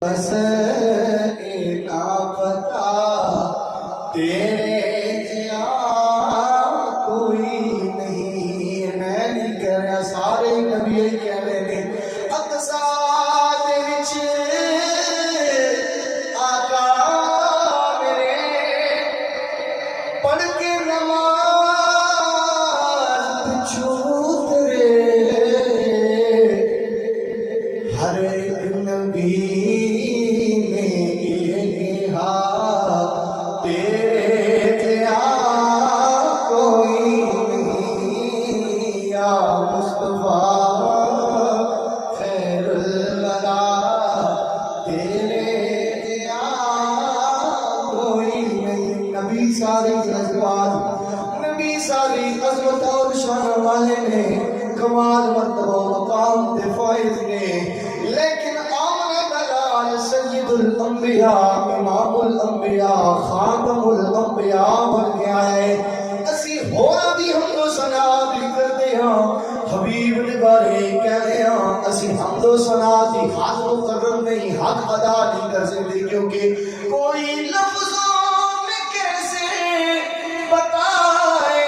بس ایک پتا تیرے جیا کوئی نہیں، میں نہیں کہہ رہا، سارے نبی کہہ رہے ہیں اقصا دے وچ آقا میرے پڑھ کے نماز پچھو تیرے ہر ایک نبی ساری جذبات نبی ساری عظمت اور شان والے نے، کمال مرتبہ مقام تے فائز نے، لیکن آمنہ دلال سید الانبیاء امام الانبیاء خاتم الانبیاء بن گیا ہے۔ اسی ہورا بھی حمد و ثنا بھی کرتے ہیں، حبیب دے بارے کہتے ہیں، اسی حمد و ثنا دی حد مقرر نہیں، حد ادا نہیں کر سکتے، کیونکہ کوئی لفظ بتائے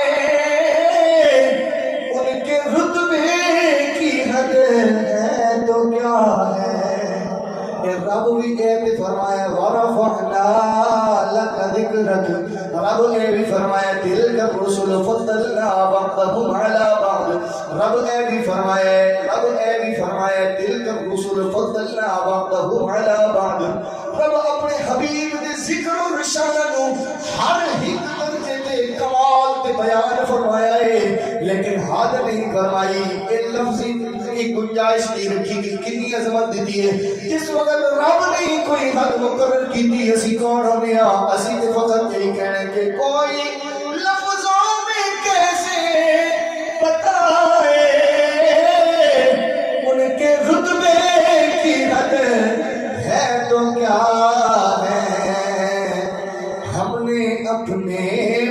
ان کے رتبے کی حد ہے تو کیا ہے۔ رب بھی کہتے فرمایا وَرَفَعْنَا لَكَ ذِكْرَكَ، رب نے بھی فرمایا تِلْكَ الرُّسُلُ فَضَّلْنَا بَعْضَهُمْ عَلَى بَعْضٍ، رب نے بھی فرمایا تِلْكَ الرُّسُلُ فَضَّلْنَا بَعْضَهُمْ عَلَى بَعْضٍ۔ رب اپنے حبیب دے ذکر و رشانہ نو ہر ایک کمال تے بیان فرمایا ہے، لیکن حد نہیں فرمائی، یہ لفظی کی گنجائش نہیں رکھی کہ کتنی عظمت دیتی ہے۔ جس وقت رب نے کوئی حد مقرر کی تھی، اسی کون ہونے اسی تے فقط یہی کہنے کہ کوئی لفظوں میں کیسے بتائے ان کے رتبے کی حد ہے تو کیا ہے۔ ہم نے اپنے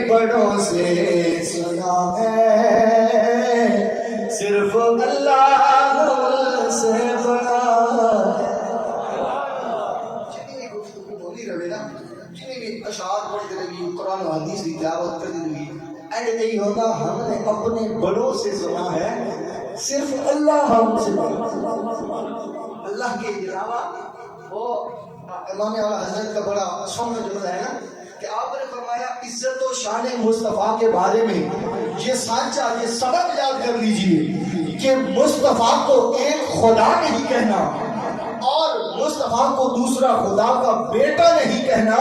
بڑوں سے سنا ہے صرف اللہ سے بڑا۔ جتنی گفتگو بولی رہے نا، جتنی بھی اشعار پڑھتے رہی، قرآن و حدیث کی تلاوت کرتے رہی، اینڈ یہی ہوتا ہم نے اپنے بڑوں سے سنا ہے صرف اللہ ہم سے بڑا۔ اللہ کے علاوہ وہ امام اعلیٰ حضرت کا بڑا سونا جملہ ہے نا کہ آپ نے فرمایا عزت و شان مصطفیٰ کے بارے میں یہ سانچہ، یہ سبق یاد کر لیجئے کہ مصطفیٰ کو ایک خدا نہیں کہنا اور مصطفیٰ کو دوسرا خدا کا بیٹا نہیں کہنا،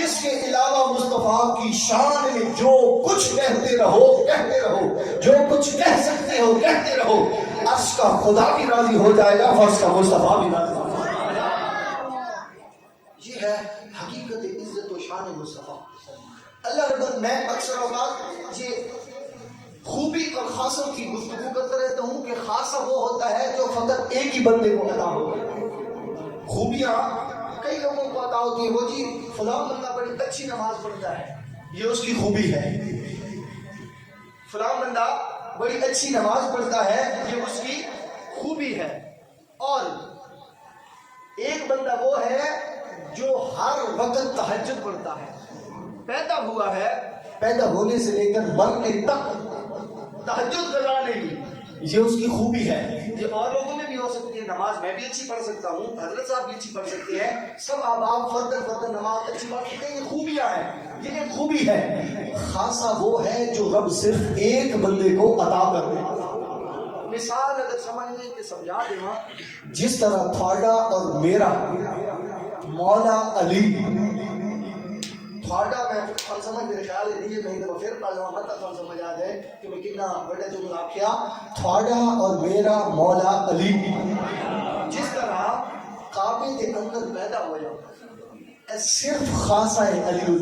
اس کے علاوہ مصطفیٰ کی شان میں جو کچھ کہتے رہو، جو کچھ کہہ سکتے ہو کہتے رہو، عرش کا خدا بھی راضی ہو جائے گا، فرش کا مصطفیٰ بھی راضی ہو جائے گا۔ یہ ہے حقیقت عزت و شان مصطفیٰ۔ اللہ رب، میں اکثر اوقات یہ خوبی اور خاصوں کی گفتگو کرتا رہتا ہوں کہ خاصہ وہ ہوتا ہے جو فقط ایک ہی بندے کو عطا ہوگا۔ خوبیاں کئی لوگوں کو عطا ہوتی ہے، وہ جی فلاں بندہ بڑی اچھی نماز پڑھتا ہے، یہ اس کی خوبی ہے، فلاں بندہ بڑی اچھی نماز پڑھتا ہے، یہ اس کی خوبی ہے، اور ایک بندہ وہ ہے جو ہر وقت تہجد پڑھتا ہے، پیدا ہوا ہے، پیدا ہونے سے لے کر مرنے تک تہجد گزار نہیں، یہ اس کی خوبی ہے۔ یہ اور لوگوں میں بھی ہو سکتی ہے، نماز میں بھی اچھی پڑھ سکتا ہوں، حضرت صاحب بھی اچھی پڑھ سکتے ہیں، سب احباب فردن نماز اچھی پڑھ سکتے ہیں، یہ خوبیاں ہیں، یہ ایک خوبی ہے۔ خاصہ وہ ہے جو رب صرف ایک بندے کو عطا کر دے۔ مثال اگر سمجھنے کے سمجھا دیں، جس طرح تھوڑا اور میرا مولا علی، تھوڑا میں سمجھ میرے خیال ہے دیئے کہیں تو پھر پڑھ لوں مت تک سمجھ آ جائے کہ میں کتنا بڑے جو مذاق کیا۔ تھوڑا اور میرا مولا علی جس طرح کعبے کے اندر پیدا ہو جاتا، صرف خاصہ علی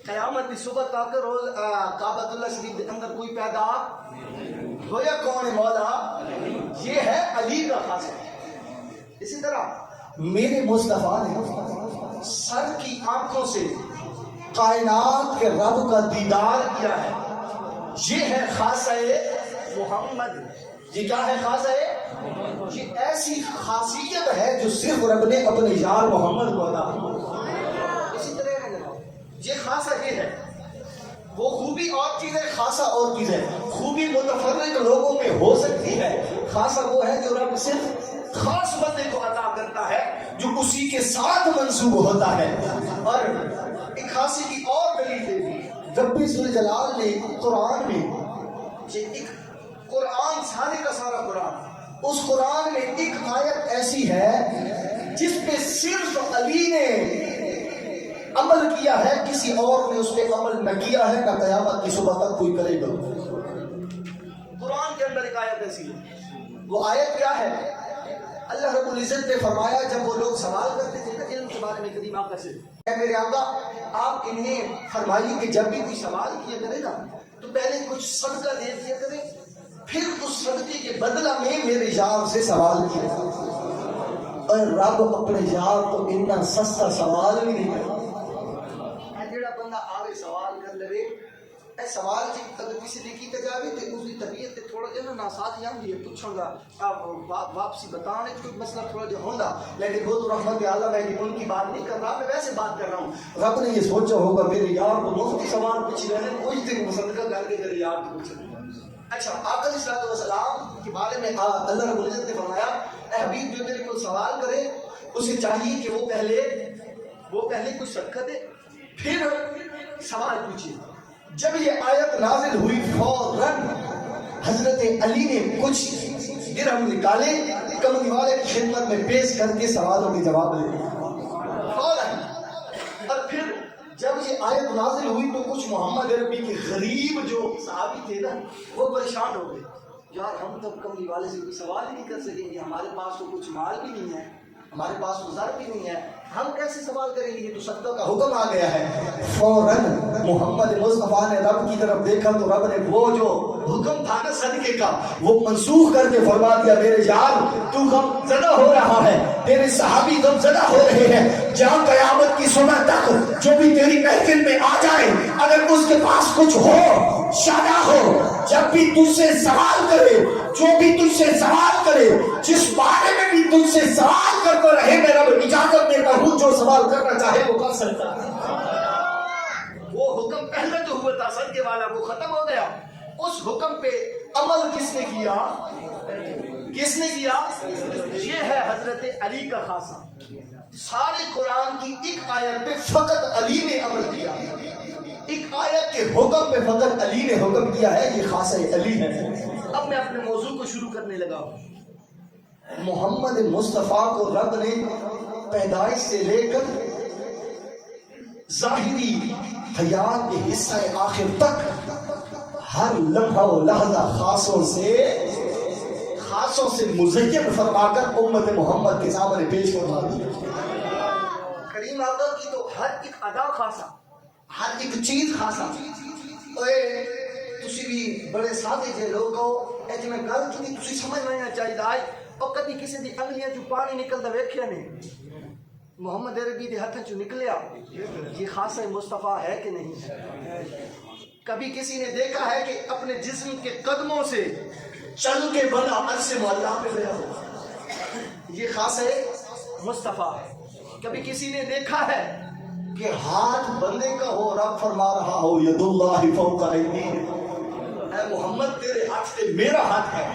قیامت کی صبح تک روز کعبۃ اللہ شریف کے اندر کوئی پیدا ہو یا کون ہے مولا، یہ ہے علی کا خاصہ۔ اسی طرح میرے مصطفیٰ نے سر کی آنکھوں سے کائنات کے رب کا دیدار کیا ہے، یہ ہے خاصہ محمد۔ یہ کیا ہے خاصہ یہ ایسی خاصیت ہے جو صرف رب نے اپنے یار محمد کو عطا کی۔ اسی طرح یہ خاصہ یہ ہے، وہ خوبی اور چیز ہے، خاصہ اور چیز ہے۔ خوبی متفرق لوگوں میں ہو سکتی ہے، خاصہ وہ ہے جو رب صرف خاص بندے کو عطا کرتا ہے، جو اسی کے ساتھ منسوب ہوتا ہے۔ اور ایک خاصی کی اور دلیل دے دی رب ذوالجلال نے قرآن میں، ایک قرآن سارے کا سارا قرآن، اس قرآن میں ایک آیت ایسی ہے جس پہ صرف علی نے عمل کیا ہے، کسی اور نے اس پہ عمل نہ کیا ہے، نہ قیامت کی صبح تک کوئی کرے گا۔ قرآن کے اندر ایک آیت ایسی ہے، وہ آیت کیا ہے؟ اللہ رب العزت نے فرمایا جب وہ لوگ سوال کرتے تھے نا علم کے بارے میں قدیم آقا سے، اے میرے آقا آپ انہیں فرمائیے کہ جب بھی کوئی سوال کیا کرے گا تو پہلے کچھ صدقہ دے دیا کرے، پھر اس صدقے کے بدلہ میں میرے یار سے سوال کیا۔ اور رب اپنے یار کو اتنا سستا سوال بھی نہیں کرتا۔ جڑا بندہ آگے سوال کر لے، اے سوال جی اگر کسی نے کی جاوے تو اس کی طبیعت تے تھوڑا جہا ناساز جاندی ہے، پوچھوں گا آپ واپسی بتانے کوئی مسئلہ تھوڑا جہا ہوندا، لیکن وہ تو رحمت اللہ، میں ان کی بات نہیں کر رہا، میں ویسے بات کر رہا ہوں۔ رب نے یہ سوچا ہوگا میرے یار کو مفتی سوال پوچھ رہے ہیں، کچھ دن مصدقہ کر کے میرے یار کو پوچھ رہے ہیں۔ اچھا آقا علیہ الصلوۃ والسلام کے بارے میں اللہ رب العزت نے فرمایا اے حبیب جو میرے کو سوال کرے اسے چاہیے کہ وہ پہلے کچھ صدقہ دے پھر سوال پوچھے۔ جب یہ آیت نازل ہوئی فوراً حضرت علی نے کچھ درہم نکالے، کملی والے کی خدمت میں پیش کر کے سوالوں کے جواب لے فوراً۔ اور پھر جب یہ آیت نازل ہوئی تو کچھ محمد عربی کے غریب جو صحابی تھے نا وہ پریشان ہو گئے، یار ہم تو کملی والے سے کوئی سوال ہی نہیں کر سکیں گے، ہمارے پاس تو کچھ مال بھی نہیں ہے، ہمارے پاس تو زر بھی نہیں ہے، ہم کیسے سوال کریں گے، یہ تو صدقہ کا حکم آ گیا ہے۔ فوراً محمد مصطفیٰ نے رب کی طرف دیکھا تو رب نے وہ جو حکم تھا نا صدقے کا وہ منسوخ کر کے فرما دیا میرے یار تو غم زدہ ہو رہا ہے، تیرے صحابی غم زدہ ہو رہے ہیں، جہاں قیامت کی صبح تک جو بھی تیری محفل میں آ جائے اگر اس کے پاس کچھ ہو شادہ ہو، جب بھی تجھ سے سوال کرے، جو بھی تجھ سے سوال کرے، جس بارے میں بھی تجھ سے سوال کرتا رہے، میں رب اجازت دیتا ہوں جو سوال کرنا چاہے وہ کر سکتا ہے۔ وہ حکم پہلے جو ہوا تھا صدقے والا وہ ختم ہو گیا، اس حکم پہ عمل کس نے کیا؟ یہ ہے حضرت علی کا خاصہ۔ سارے قرآن کی ایک آیت پہ فقط علی نے عمل کیا، ایک آیت کے حکم پہ فقط علی نے حکم کیا ہے، یہ خاصہ علی ہے۔ اب میں اپنے موضوع کو شروع کرنے لگا ہوں۔ محمد مصطفیٰ کو رب نے پیدائش سے لے کر ظاہری حیات کے حصہ آخر تک ہر لمحہ و لحظہ خاصوں سے مزین فرما کر امت محمد کے سامنے پیش فرما دیا۔ کریم آقا کی تو ہر ایک ادا خاصا، ہر ایک چیز خاصا۔ تسی بھی بڑے سادے جے لوگ ہو، اے جی میں گل کی تسی سمجھ لینا چاہیے، اور کبھی کسی دی انگلیاں چوں پانی نکلدا ویکھیا نہیں، محمد عربی دے ہتھاں چوں نکلیا، یہ خاصہ مصطفیٰ ہے کہ نہیں ہے؟ کبھی کسی نے دیکھا ہے کہ اپنے جسم کے قدموں سے چل کے بنا عرش معلیٰ پہ گیا ہو، یہ خاصہ مصطفیٰ ہے۔ کبھی کسی نے دیکھا ہے کہ ہاتھ بندے کا ہو، رب فرما رہا ہو ید اللہ فوق ایدیہم، اے محمد تیرے ہاتھ سے میرا ہاتھ ہے،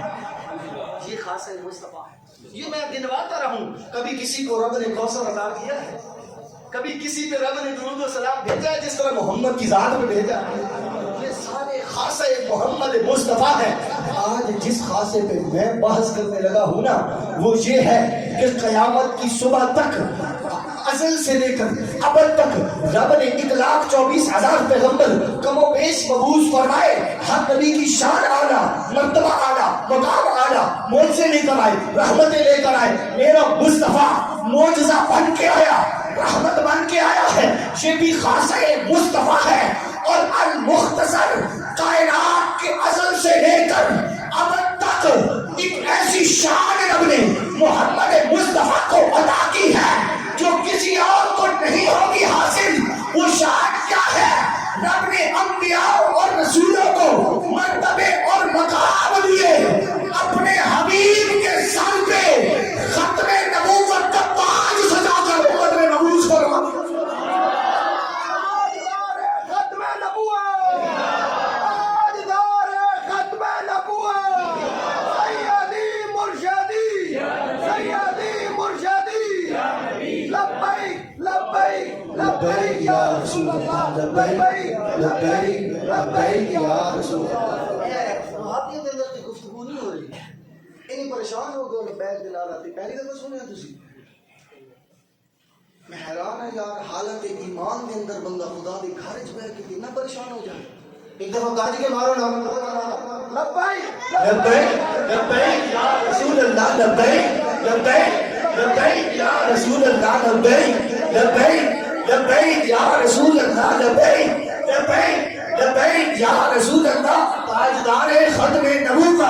یہ خاصہ مصطفیٰ ہے۔ یہ میں گنواتا رہوں، کبھی کسی کو رب نے کوثر عطا کیا ہے، کبھی کسی پہ رب نے درود و سلام بھیجا ہے جس طرح محمد کی ذات میں بھیجا ہے، یہ سارے خاصہ محمد مصطفیٰ ہے۔ آج جس خاصے پہ میں بحث کرنے لگا ہوں نا وہ یہ ہے کہ قیامت کی صبح تک ازل سے لے کر ابد تک رب نے 1,24,000 پیغمبر کم و بیش مبعوث فرمائے، ہر نبی کی شان اعلیٰ، مرتبہ اعلیٰ، مقام اعلیٰ، معجزے لے کر آئے، رحمتیں لے کر آئے۔ میرا مصطفیٰ معجزہ بن کے آیا، رحمت بن کے آیا ہے، یہ بھی خاصہ مصطفیٰ ہے۔ اور المختصر کائنات کے ازل سے لے کر ابد تک ایک ایسی شان رب نے محمد مصطفیٰ کو عطا کی ہے جو کسی اور کو نہیں ہوگی حاصل۔ وہ شان کیا ہے؟ رب نے انبیاء اور رسولوں کو مرتبے اور مقام دیے، اپنے حبیب کے رسول اللہ لبیک لبیک لبیک یا رسول اللہ. آپ کے اندر کی گفتگو نہیں ہو رہی, انہیں پریشان ہو گئے لبیک دلال آتی. پہلی دفعہ سنے ہیں تسی؟ میں حیران ہے یار, حالت ایمان کے اندر بندہ خدا دے گھر وچ بیٹھ کے کتنا پریشان ہو جائے. ایک دفعہ گاج کے مارو نا لبیک لبیک لبیک یا رسول اللہ لبیک لبیک لبیک یا رسول اللہ لبیک لبیک لبیک یا رسول اللہ لبیک لبیک لبیک یا رسول اللہ. تاجدار ختم نبوت,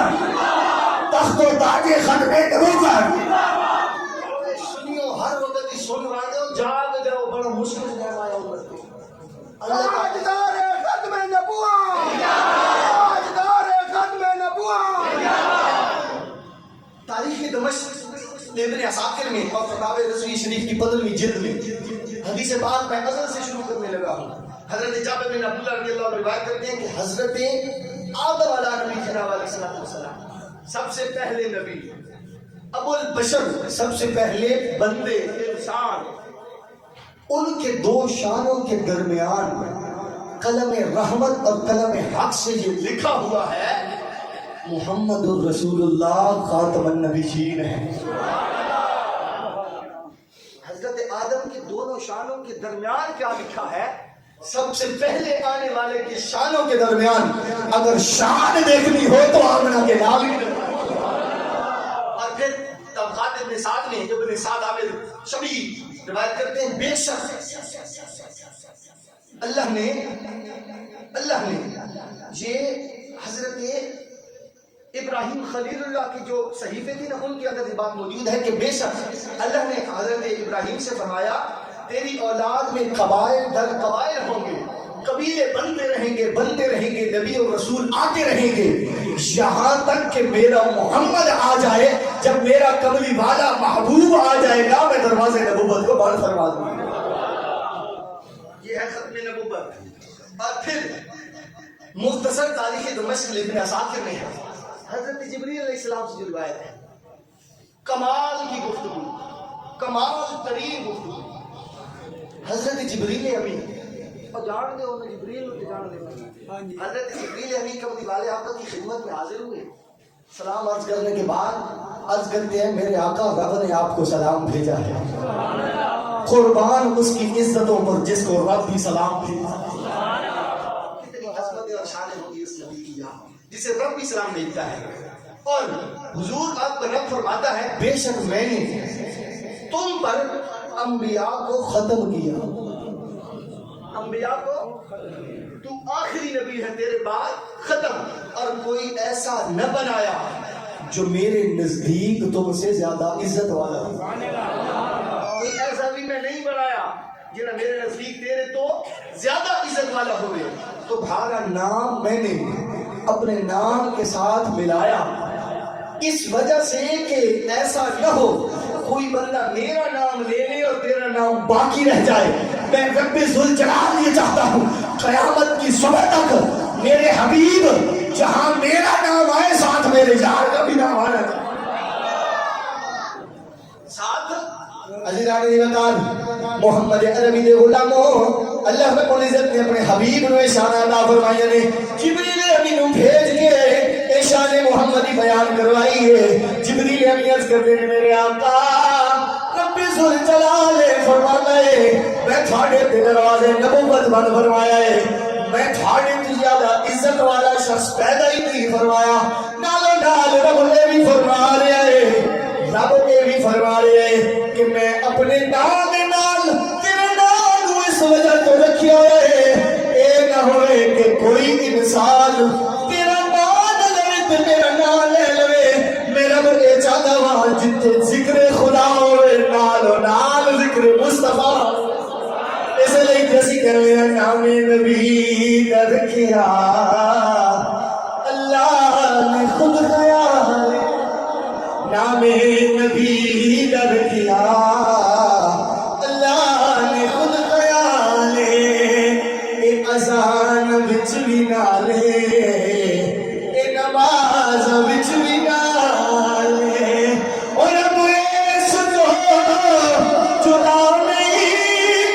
تخت و تاج ختم نبوت. سنیو ہر وقت سن رہے ہو, جاگ جاؤ, بڑا مشکل سے آیا اوپر کو. تاجدار ختم نبوت, تاجدار ختم نبوت. تاریخ دمشق ابن عساکر میں اور فتاوی رضوی شریف کی 15ویں جلد میں حدیث پاک میں ازل سے شروع کرنے لگا ہوں. حضرت جابر بن عبداللہ رضی اللہ عنہ روایت کرتے ہیں کہ حضرت آدم علیہ نبی جناب علیہ السلام سب سے پہلے نبی, ابو البشر سب سے پہلے بندے انسان, ان کے دو شانوں کے درمیان قلم رحمت اور قلم حق سے یہ لکھا ہوا ہے محمد الرسول اللہ خاتم النبیین ہے. حضرت آدم کے دونوں شانوں کے درمیان کیا لکھا ہے؟ سب سے پہلے آنے والے کے شانوں کے درمیان اگر شان دیکھنی ہو تو آمنہ کے نام ہی. اور پھر طبقات ابن سعد میں, ابن سعد عامر شبی روایت کرتے ہیں بے شک اللہ نے یہ حضرت ابراہیم خلیل اللہ کی جو صحیفے تھی نا, ان کے اندر یہ بات موجود ہے کہ بے شک اللہ نے حضرت ابراہیم سے فرمایا تیری اولاد میں قبائل در قبائل ہوں گے, قبیلے بنتے رہیں گے, نبی اور رسول آتے رہیں گے, یہاں تک کہ میرا محمد آ جائے. جب میرا کملی والا محبوب آ جائے گا میں دروازے نبوت کو بند فرما دوں گا. یہ ہے ختم نبوت. اور پھر مختصر تاریخ دمشق ابن عساکر میں ہے حضرت جبریل علیہ السلام سے جو روایت ہے, کمال کی گفتگو, کمال ترین گفتگو. حضرت جبریل امین, اور جان دے انہیں جبریل کو جان دے, حضرت جبریل امین کبھی والے آقا کی خدمت میں حاضر ہوئے. سلام عرض کرنے کے بعد عرض کرتے ہیں میرے آقا رب نے آپ کو سلام بھیجا ہے, قربان اس کی عزتوں پر جس کو رب بھی سلام بھیجا. کتنی عظمت اور شان ہوگی اس نبی کی جسے رب بھی سلام بھیجتا ہے. اور حضور آپ کا رب فرماتا ہے بے شک میں نے تم پر انبیاء کو ختم کیا, انبیاء کو, تو آخری نبی ہے تیرے بعد ختم, اور کوئی ایسا نہ بنایا جو میرے نزدیک تم سے زیادہ عزت والا ہو. کوئی ایسا بھی میں نہیں بنایا جنہاں میرے نزدیک تیرے تو زیادہ عزت والا ہوئے. تو بھارا نام میں نے اپنے نام کے ساتھ ملایا اس وجہ سے کہ ایسا نہ ہو کوئی بندہ میرا نام لے لے اور تیرا نام باقی رہ جائے. میں رب ذوالجلال یہ چاہتا ہوں قیامت کی صبح تک میرے حبیب جہاں میرا نام آئے ساتھ میرے یار کا بھی نام آنا چاہیے. ساتھ عزیزان دیوتان محمد عربی دے غلاموں, اللہ رب العزت نے اپنے حبیب نو شان عطا فرمائی نے جبریل امین نو بھیج کے شان محمدی بیان کروائی ہے. جبریل امین عرض کرتے ہیں میرے آقا رب ذوالجلال فرماتا ہے میں تھوڑے دروازے نبوت بند فرمایا ہے, میں تھوڑے سے زیادہ عزت والا شخص پیدا ہی نہیں فرمایا. نالو نال رب نے بھی فرما رہا ہے, رب نے بھی فرما رہا ہے کہ میں اپنے نام نال تیرے نام اس وجہ تو رکھیا ہے اے نہ ہوئے کہ کوئی انسان تیرا نام لے تے میرا نام لے لے. میرا بڑے چاہتا وہاں جتنے ذکر خدا ہوئے نالو نال ذکر مصطفیٰ. اس لئے جیسی کرے نام نبی نہ رکھیا اللہ نے خود خیال نام نبی در کیا اللہ نے خود خیال اے اذان بچ بھی نالے اے نماز بچ بھی نالے اور جو نہیں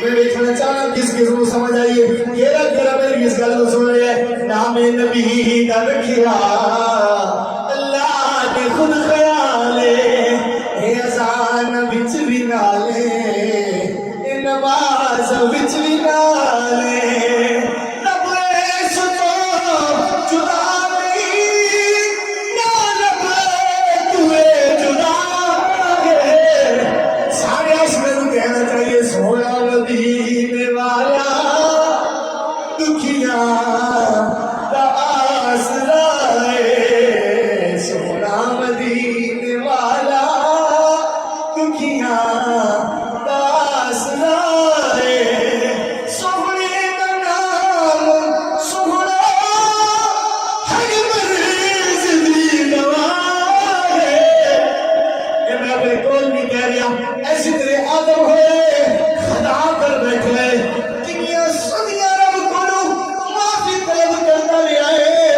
میں بیٹھنا چاہنا کس کی ضرور سمجھ آئیے. کیرا میری اس گل کو سن رہے ہیں. نام نبی دا رکھیا اللہ نے خود خیالے, اے اذان وچ بھی نالے, اے نماز وچ بھی نالے. رب اس تو جدا نہیں, نہ رب توے جدا ہے. سارے عاشقاں نوں کہنا چاہیے سونا مدینے والا دکھیاں دا آسرا ہے. سونا مدینے والا دکھیاں دا آسرا ہے. سونے دا نام سونا ہر مریض دی دوا ہے. یہ میں اپنے کول نہیں کہہ رہا, ایسی طرح آدم ہوئے خطا کر بیٹھے, کنیاں صدیاں رب کو معافی طلب کرتا لیا ہے,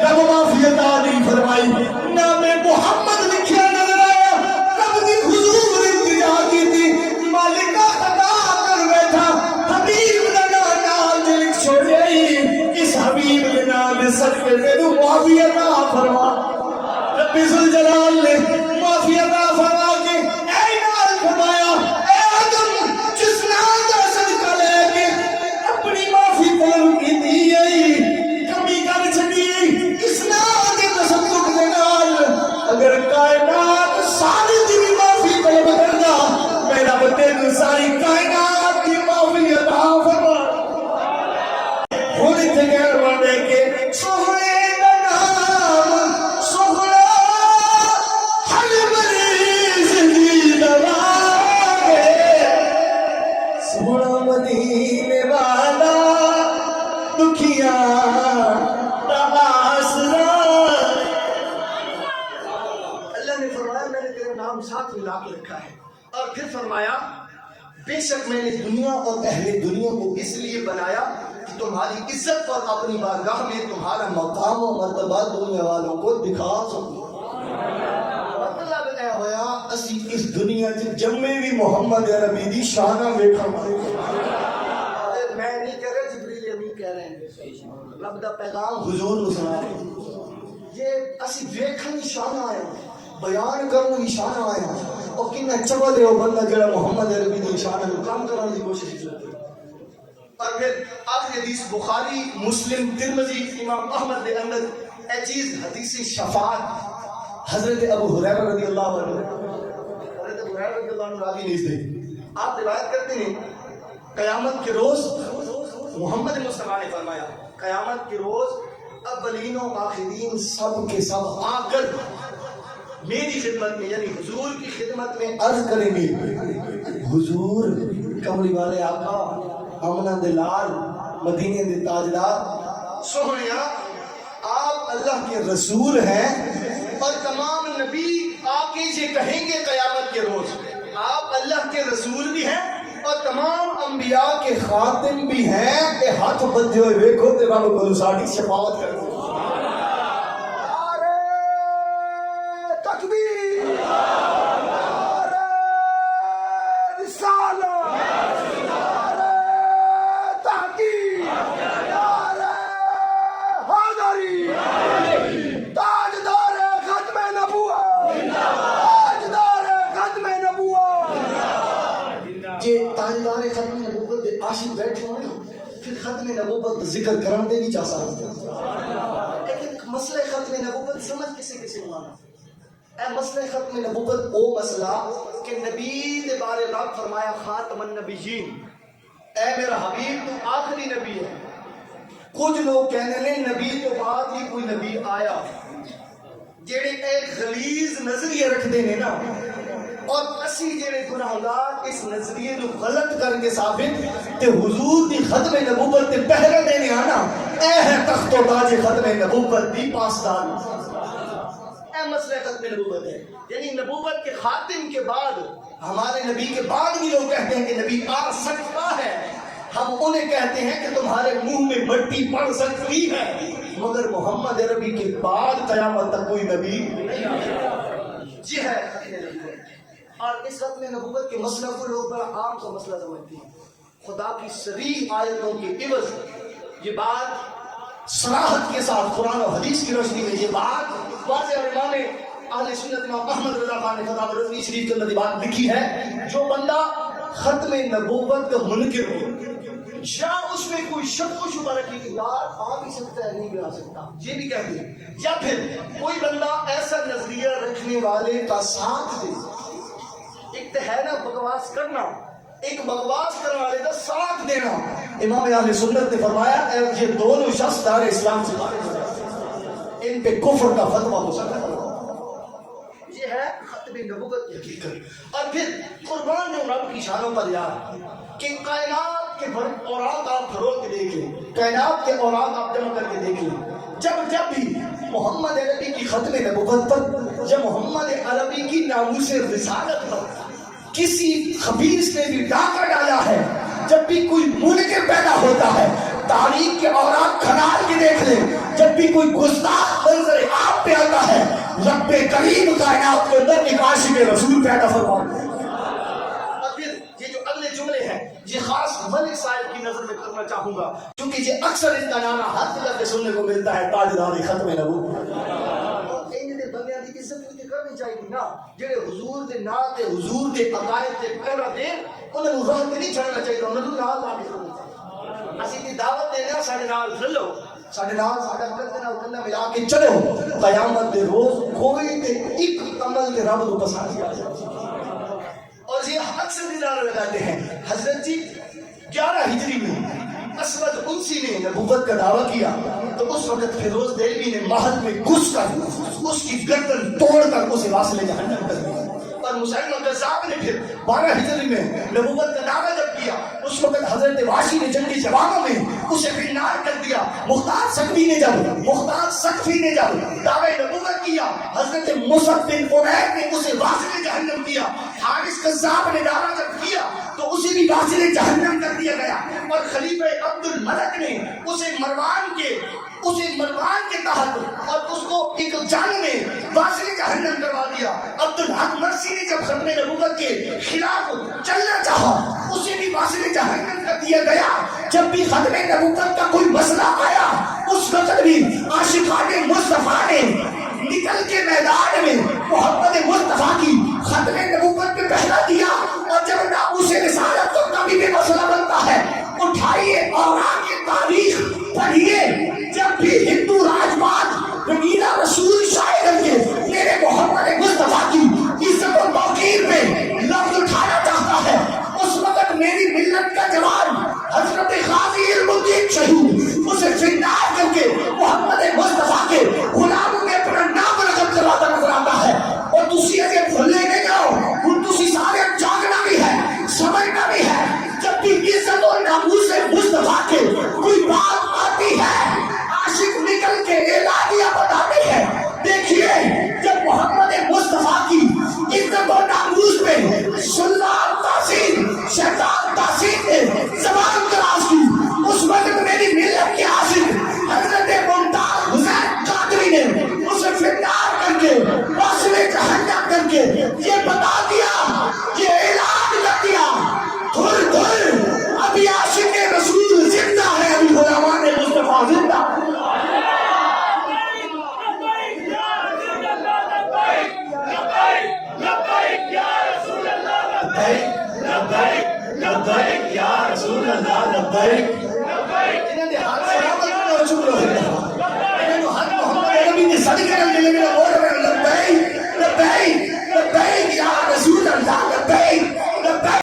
رب معافی عطا نہیں فرمائی. نام محمد لکھیا نظر آیا, رب دی حضور التجا کی تھی, مالکہ خطا کر بیٹھا, حبیب دا نام جو لکھ چھوڑیا ہی, اس حبیب کے نام صدقے تینوں معافی عطا فرما. رب ذوالجلال نے معافی عطا فرما کے اے نال فرمایا, اے آدم جس نام دا صدقہ لے کے اپنی معافی طلب کی دی, کمی کر چھڈی اس نام دے تصدق دے نال. اگر کائنات ساری دی بھی معافی طلب کردا, میں رب تینوں ساری کائنات کی معافی عطا فرما. ہن اتنے کہہ بندے کہ سوہنے دا نام سوہنا ہر مریض دی دوا ہے. سونا مدینے والا دکھیاں دا آسرا. اللہ نے فرمایا میں نے تیرا نام ساتھ ملا کے رکھا ہے, اور پھر فرمایا بے شک میں نے دنیا اور اہل دنیا کو اس لیے بنایا کہ تمہاری عزت اور اپنی بارگاہ میں تمہارا مقام و مرتبہ دنیا والوں کو دکھا سکوں. مطلب اے ہویا اسی اس دنیا چ جمے بھی محمد عربی دی شان ویکھن والے. میں نہیں کہہ رہا, جبریل امین کہہ رہے ہیں, رب دا پیغام حضور نوں سنا رہے ہیں. یہ اسی ویکھن دی شان آیا, بیان کرن دی شان آیا, اور کنا چبل ہے وہ بندہ جڑا محمد عربی دی شان نوں کم کرن دی کوشش کرتا. اور پھر آخری حدیث بخاری, مسلم, ترمذی, امام احمد دے اندر اے چیز حدیث شفاعت حضرت ابو ہریرہ رضی اللہ عنہ, حضرت ابو ہریرہ رضی اللہ عنہ راوی نہیں تھے, آپ روایت کرتے ہیں قیامت کے روز محمد مصطفیٰ نے فرمایا قیامت کے روز اولین و آخرین سب کے سب آ کر میری خدمت میں یعنی حضور کی خدمت میں عرض کریں گے, حضور کملی والے آقا, امنہ دے لال, مدینے دے تاجدار, سوہنیا آپ اللہ کے رسول ہیں, اور تمام نبی آ کے یہ کہیں گے قیامت کے روز آپ اللہ کے رسول بھی ہیں اور تمام انبیاء کے خاتم بھی ہیں. کہ ہاتھ بندے ہوئے ویکھو تے رب کو ساڈی شفاعت کرو. عاشق بیٹھے ہوئے پھر ختم نبوت ذکر کرن دے نہیں چاہ سکتے, لیکن مسئلہ ختم نبوت سمجھ کسے کسے مانا. اے مسئلہ ختم نبوت او مسئلہ کہ نبی دے بارے رب فرمایا خاتم النبیین, اے میرا حبیب تو آخری نبی ہے. کچھ لوگ کہنے لیں نبی تو بعد ہی کوئی نبی آیا, جڑے ایک غلیظ نظریے رکھ دے نا, اور اسی جڑے گناہگار اس نظریے کو غلط کر کے ثابت تے حضور دی ختم نبوت تے پہرے دینے آنا, اے ہے تخت و تاج ختم نبوت دی پاسدار. اے مسئلہ ختم نبوت ہے, یعنی نبوت کے خاتم کے بعد ہمارے نبی کے بعد بھی لوگ کہتے ہیں کہ نبی آ سکتا ہے. ہم انہیں کہتے ہیں کہ تمہارے منہ میں مٹی پڑ سکتی ہے, مگر محمد عربی کے بعد قیامت تک کوئی نبی نہیں آیا. جی ہے. اور اس ختم نبوت کے مسئلہ کو لوگ بڑا عام کا مسئلہ سمجھتے ہیں. خدا کی صریح آیتوں کے عوض یہ بات صراحت کے ساتھ قرآن و حدیث کی روشنی میں یہ بات واضح اور امام اہل سنت امام محمد رضا خان نے فتاوی رضوی شریف کے اندر بات لکھی ہے، جو بندہ ختم نبوت کا منکر ہو یا اس میں کوئی شک و شبہ رکھے کہ یار آ بھی سکتا ہے نہیں بھی آ سکتا، یہ بھی کہتے ہیں، یا پھر کوئی بندہ ایسا نظریہ رکھنے والے کا ساتھ دے، ایک تو ہے نا بکواس کرنا، ایک بکواس کرنے والے کا ساتھ دینا، امام اہل سنت نے فرمایا یہ دونوں شخص دار اسلام سے خارج ہو جائے، ان پہ کفر کا فتویٰ ہو سکتا ہے۔ یہ ہے ختم نبوت کی حقیقت۔ اور پھر قربان جو رب کی شانوں پر یاد کہ کائنات کے اوراق آپ پھرو کے دیکھ لیں، کائنات کے اوراق آپ جمع کر کے دیکھ لیں، جب بھی محمد عربی کی ختم نبوت پر یا محمد عربی کی ناموس رسالت پر کسی خبیث نے بھی ڈاکہ ڈالا ہے، جب بھی کوئی منکر پیدا ہوتا ہے، تاریخ کے اوراق کھنال کے دیکھ لیں، جب بھی کوئی گستاخ منظر آپ پہ آتا ہے، رب کریم کائنات کے اندر ایک عاشق رسول پیدا فرماتا ہے۔ اور پھر یہ جو اگلے جملے ہیں یہ خاص ملک صاحب کی نظر میں کرنا چاہوں گا، کیونکہ یہ اکثر اس کا نام ہر جگہ پہ سننے کو ملتا ہے، تاجدار ختم نبوت۔ بندیاں دی عزت بھی کرنی چاہیے نا، جڑے حضور دے نام تے حضور دے عقائد تے پہرا دے، انہاں نوں راہ تے نہیں چھڑنا چاہیے، انہاں نوں نال لا کے چلنا چاہیے۔ اسی دی دعوت دینا ساڈے نال چلو، ساڈے نال ساڈا کندھے نال کندھا ملا کے چلو، قیامت دے روز کوئی تے ایک عمل تے رب نوں پسند آ جائے۔ اور یہ اکثر دلالہ لگاتے ہیں، حضرت جی 11 ہجری میں اسود انسی نے نبوت کا دعویٰ کیا تو اس وقت فیروز دہلوی نے محل میں گھس کر اس کی گردن توڑ کر اسے واصل جہنم کر دیا، اور مسلمہ قذاب نے پھر 12 ہجری میں نبوت کا دعویٰ جب کیا اس وقت حضرت واشی نے جنگی جوابوں میں اسے پھر نار کر دیا۔ مختار سقفی نے جب دعوی نبوت کیا، حضرت مصعب بن عمیر نے اسے واصل جہنم کیا۔ حارث قذاب نے دعویٰ جب کیا تو اسے بھی واصل جہنم کر دیا گیا، اور خلیفہ عبد الملک نے اسے مروان کے تحت اور اس کو ایک جنگ میں واصل جہنم کروا دیا۔ عبد الحق مرسی نے جب ختم نبوت کے خلاف چلنا چاہا اسے بھی واصل جہنم کر دیا گیا۔ جب بھی ختم نبوت کا کوئی مسئلہ آیا اس وقت بھی عاشقان مصطفیٰ نے نکل کے میدان میں محمد مصطفیٰ کی ختم نبوت پہ پہلا دیا، اور جب ناموس رسالت تو کبھی بھی مسئلہ بنتا ہے اٹھائیے اور آگے تاریخ پڑھیے، جب بھی ہندو راجپات رنگیلا رسول شاعر کے میرے محمد مصطفیٰ کی عزت و توقیر میں لفظ اٹھانا چاہتا ہے، اس وقت میری ملت کا جوان حضرت غازی علم الدین شہید اسے فنار کر کے محمد مصطفیٰ کے غلاموں میں اپنا نام رقم کرواتا نظر آتا ہے۔ اور تسی اجے بھولے نہیں جاؤ، ہن تسی سارے جاگنا بھی ہے، سمجھنا بھی ہے، جب بھی عزت اور ناموس مصطفیٰ کے کوئی بات آتی ہے عاشق نکل کے اعلانیہ بتاتے ہیں۔ دیکھیے جب محمد مصطفیٰ کی عزت اور ناموس پہ سلطان تحسین شیطان تحسین نے زبان دراز کی، اس وقت میری ملت کے عاشق حضرت ممتاز حسین قادری نے اسے فنار کر کے واصل جہنم کر کے یہ بتا دیا، یہ اعلان کر دیا، ابھی عاشق رسول زندہ ہے، ابھی غلامان مصطفیٰ زندہ۔ لبیک یا رسول اللہ، لبیک۔ انہوں نے ہاتھ سے